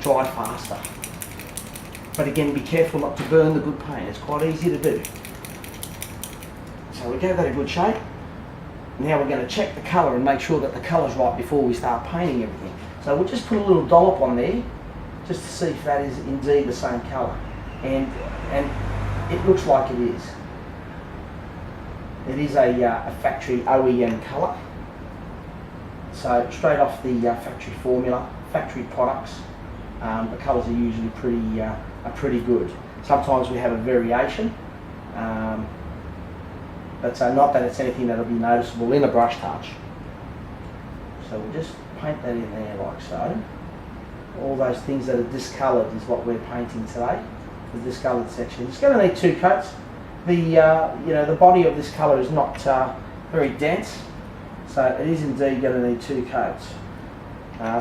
dry faster. But again, be careful not to burn the good paint. It's quite easy to do. So we gave that a good shape. Now we're going to check the colour and make sure that the colour's right before we start painting everything. So we'll just put a little dollop on there just to see if that is indeed the same colour. And it looks like it is. It is a factory OEM colour. So straight off the factory formula, factory products, the colours are usually pretty good. Sometimes we have a variation, but not that it's anything that'll be noticeable in a brush touch. So we'll just paint that in there like so. All those things that are discoloured is what we're painting today, the discoloured section. It's going to need 2 coats. The body of this colour is not very dense, so it is indeed going to need 2 coats.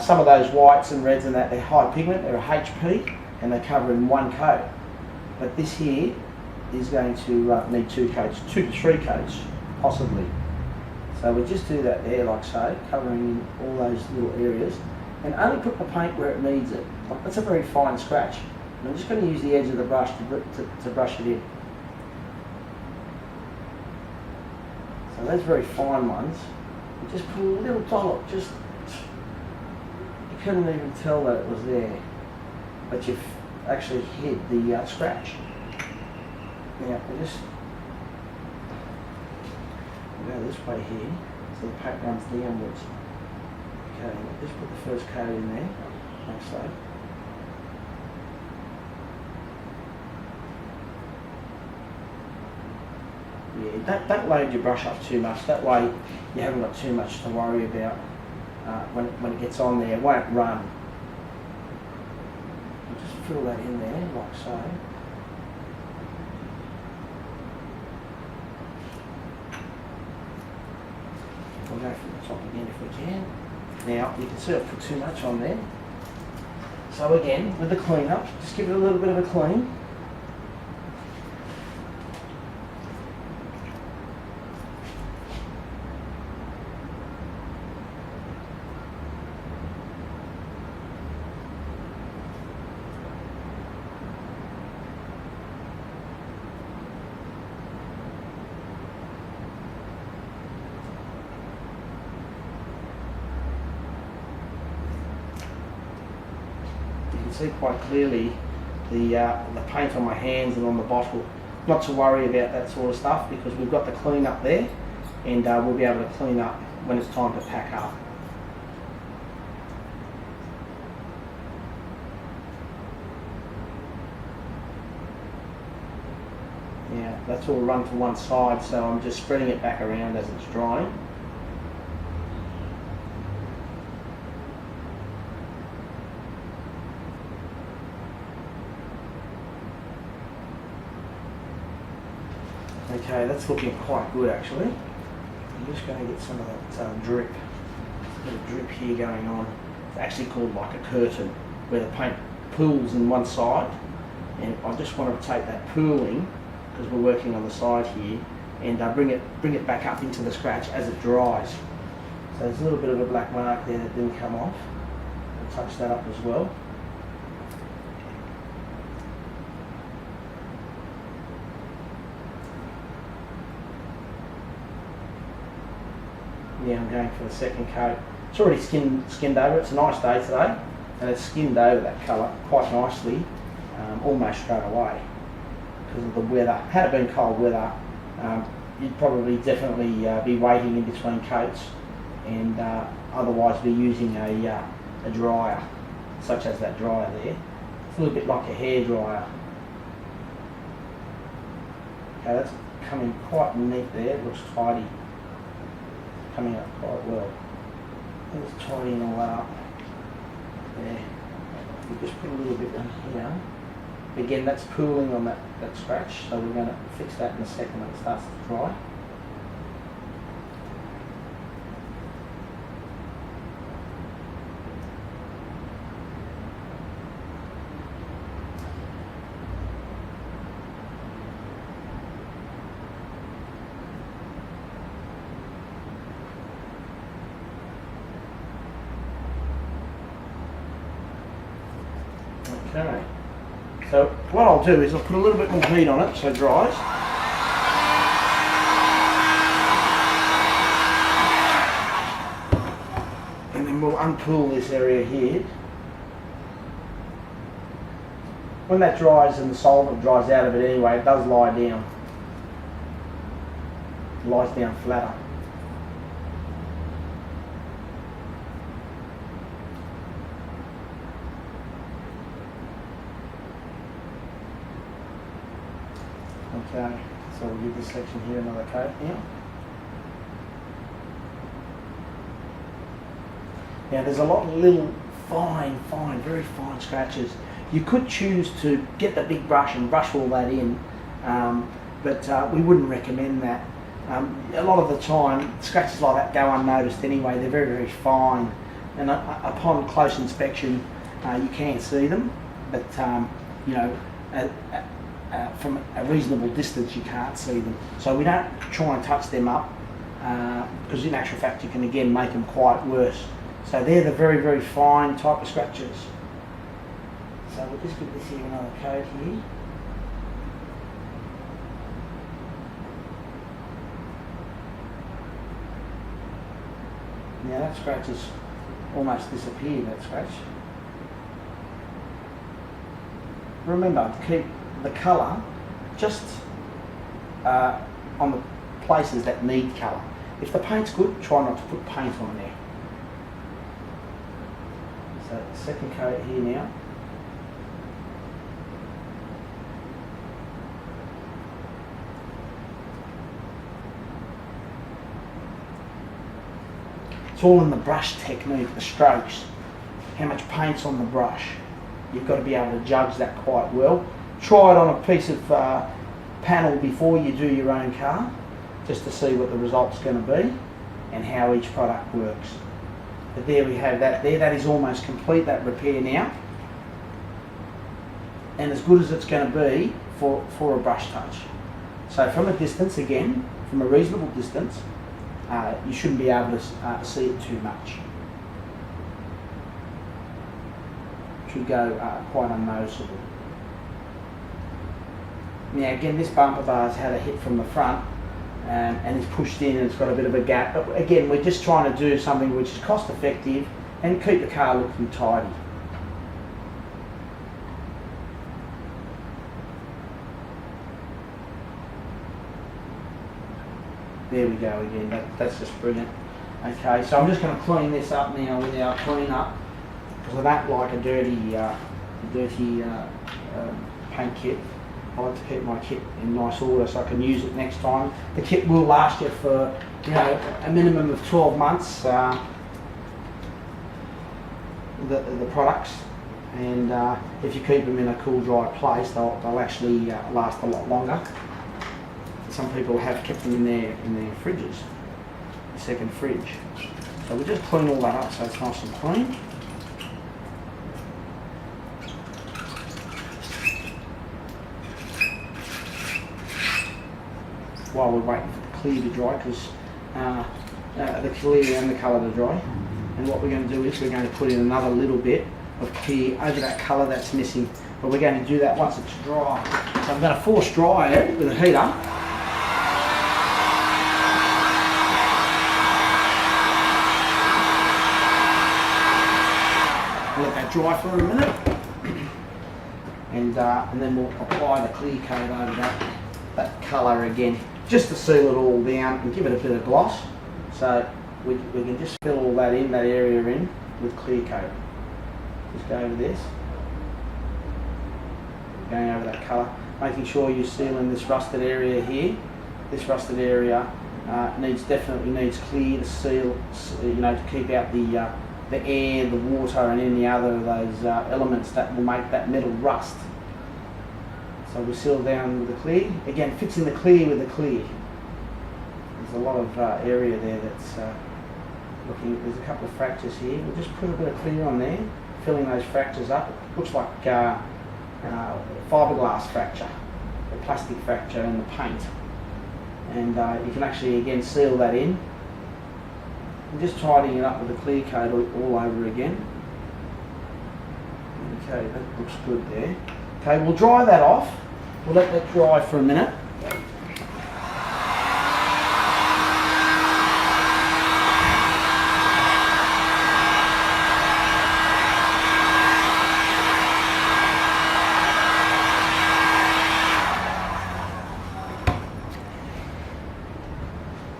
Some of those whites and reds and that, they're high pigment, they're a HP, and they cover in 1 coat. But this here is going to need 2 coats, 2 to 3 coats, possibly. So we'll just do that there like so, covering in all those little areas, and only put the paint where it needs it. Like, that's a very fine scratch. And I'm just going to use the edge of the brush to brush it in. So those very fine ones, we just put a little dollop, you couldn't even tell that it was there, but you've actually hid the scratch. Now we'll just go this way here, so the paint runs downwards. Okay, just put the first coat in there, like so. Yeah, don't load your brush up too much, that way you haven't got too much to worry about when it gets on there, it won't run. Just fill that in there, like so. We'll go from the top again if we can. Now, you can see I've put too much on there. So again, with the clean up, just give it a little bit of a clean. See quite clearly the paint on my hands and on the bottle. Not to worry about that sort of stuff because we've got the clean up there, and we'll be able to clean up when it's time to pack up. Yeah, that's all run to one side, so I'm just spreading it back around as it's drying. Okay, that's looking quite good actually. I'm just going to get some of that drip. There's a bit of drip here going on. It's actually called like a curtain, where the paint pools in one side, and I just want to take that pooling, because we're working on the side here, and bring it back up into the scratch as it dries. So there's a little bit of a black mark there that didn't come off. I'll touch that up as well. Yeah, I'm going for the second coat. It's already skinned over. It's a nice day today, and it's skinned over that colour quite nicely, almost straight away because of the weather. Had it been cold weather, you'd probably definitely be waiting in between coats, and otherwise be using a dryer, such as that dryer there. It's a little bit like a hair dryer. Okay, that's coming quite neat there. It looks tidy. Coming up quite well. Let's tidying all that up. There. We just put a little bit in here. Again, that's pooling on that scratch, so we're going to fix that in a second when it starts to dry. Okay. So what I'll do is I'll put a little bit more heat on it so it dries. And then we'll unpool this area here. When that dries and the solvent dries out of it anyway, it does lie down. It lies down flatter. Okay, so we'll give this section here another coat now. Now there's a lot of little fine, very fine scratches. You could choose to get the big brush and brush all that in, but we wouldn't recommend that. A lot of the time, scratches like that go unnoticed anyway. They're very fine, and upon close inspection, you can see them, but you know, from a reasonable distance, you can't see them. So we don't try and touch them up, because in actual fact, you can again make them quite worse. So they're the very fine type of scratches. So we'll just give this here another coat here. Now that scratch has almost disappeared, that scratch. Remember to keep the colour just on the places that need colour. If the paint's good, try not to put paint on there. So second coat here now. It's all in the brush technique, the strokes, how much paint's on the brush. You've got to be able to judge that quite well. Try it on a piece of panel before you do your own car, just to see what the result's going to be and how each product works. But there we have that there. That is almost complete, that repair now. And as good as it's going to be for a brush touch. So from a distance, again, from a reasonable distance, you shouldn't be able to see it too much. It should go quite unnoticeable. Now again, this bumper bar's had a hit from the front and it's pushed in and it's got a bit of a gap. But again, we're just trying to do something which is cost effective and keep the car looking tidy. There we go again, that's just brilliant. Okay, so I'm just going to clean this up now with our clean up, because I don't like a dirty paint kit. I like to keep my kit in nice order so I can use it next time. The kit will last you for, you know, a minimum of 12 months, the products, and if you keep them in a cool, dry place, they'll actually last a lot longer. Some people have kept them in their fridges, the second fridge. So we just clean all that up so it's nice and clean. While we're waiting for the clear to dry, because the clear and the colour to dry. And what we're going to do is we're going to put in another little bit of clear over that colour that's missing. But we're going to do that once it's dry. So I'm going to force dry it with a heater. Let that dry for a minute, and then we'll apply the clear coat over that colour again, just to seal it all down and give it a bit of gloss. So we can just fill all that in, that area in, with clear coat. Just go over this, going over that colour, making sure you're sealing this rusted area here. This rusted area definitely needs clear to seal, you know, to keep out the air, the water, and any other of those elements that will make that metal rust. So we seal down with the clear. Again, fits in the clear with the clear. There's a lot of area there that's looking. There's a couple of fractures here. We'll just put a bit of clear on there, filling those fractures up. It looks like fiberglass fracture, a plastic fracture in the paint. And you can actually again seal that in. And just tidying it up with a clear coat all over again. Okay, that looks good there. Okay, we'll dry that off. We'll let that dry for a minute.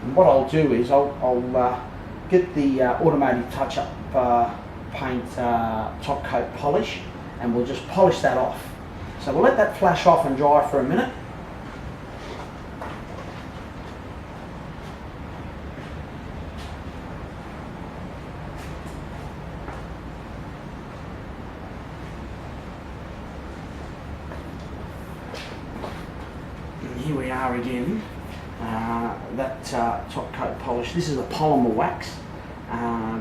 And what I'll do is I'll get the automatic touch-up paint top coat polish, and we'll just polish that off. So we'll let that flash off and dry for a minute. And here we are again. That top coat polish. This is a polymer wax,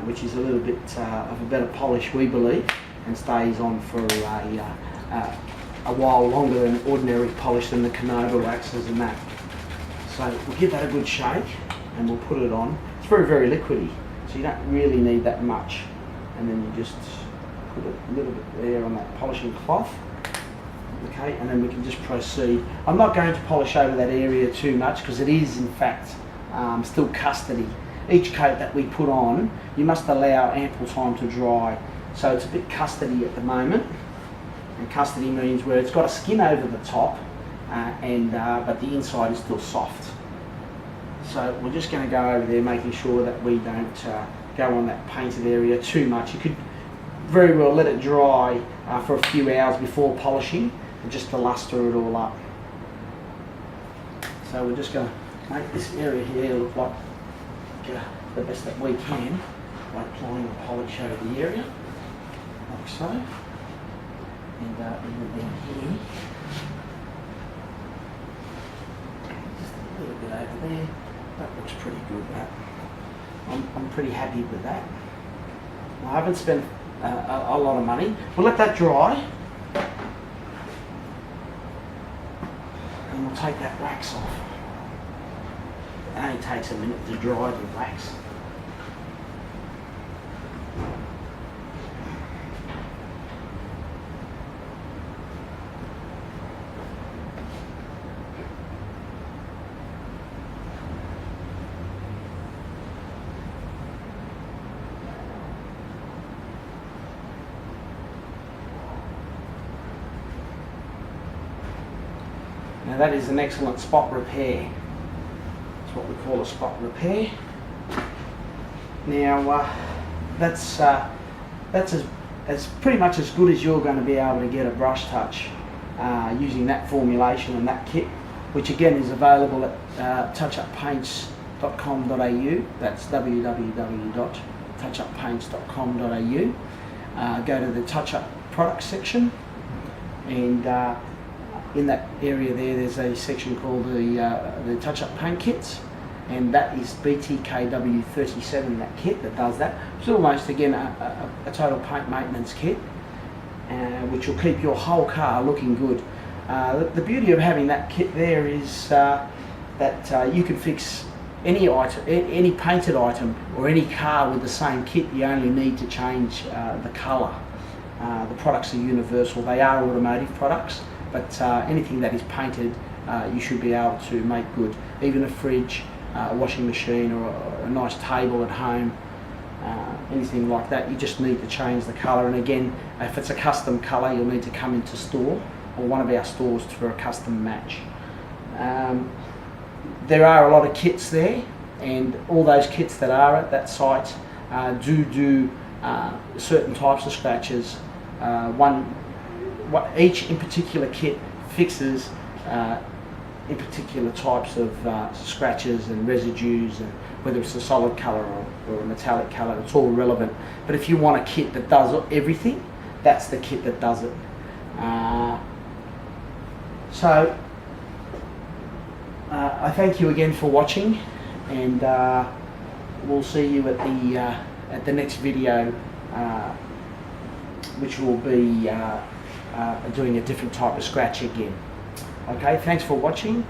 which is a little bit of a better polish, we believe, and stays on for a while longer than ordinary polish than the Canova waxes and that. So we'll give that a good shake and we'll put it on. It's very, very liquidy, so you don't really need that much. And then you just put a little bit there on that polishing cloth. Okay, and then we can just proceed. I'm not going to polish over that area too much because it is in fact still custody. Each coat that we put on, you must allow ample time to dry. So it's a bit custody at the moment. And custody means where it's got a skin over the top, but the inside is still soft. So we're just going to go over there making sure that we don't go on that painted area too much. You could very well let it dry for a few hours before polishing, and just to luster it all up. So we're just going to make this area here look like the best that we can by applying the polish over the area, like so. And even down here, just a little bit over there. That looks pretty good. That I'm pretty happy with that. I haven't spent a lot of money. We'll let that dry, and we'll take that wax off. It only takes a minute to dry the wax. Now that is an excellent spot repair. It's what we call a spot repair. Now that's as pretty much as good as you're going to be able to get a brush touch using that formulation and that kit, which again is available at touchuppaints.com.au. That's www.touchuppaints.com.au. Go to the touch up product section, and in that area there's a section called the touch-up paint kits, and that is BTKW37, that kit that does that. It's almost again a total paint maintenance kit, which will keep your whole car looking good. The beauty of having that kit there is that you can fix any item, any painted item or any car with the same kit. You only need to change the colour. The products are universal. They are automotive products, but anything that is painted you should be able to make good. Even a fridge, a washing machine, or a nice table at home, anything like that, you just need to change the colour. And again, if it's a custom colour, you'll need to come into store or one of our stores for a custom match. There are a lot of kits there, and all those kits that are at that site do certain types of scratches. Each in particular kit fixes in particular types of scratches and residues, and whether it's a solid colour or a metallic colour, it's all relevant. But if you want a kit that does everything, that's the kit that does it. So I thank you again for watching, and we'll see you at the next video, which will be doing a different type of scratch again. Okay, thanks for watching.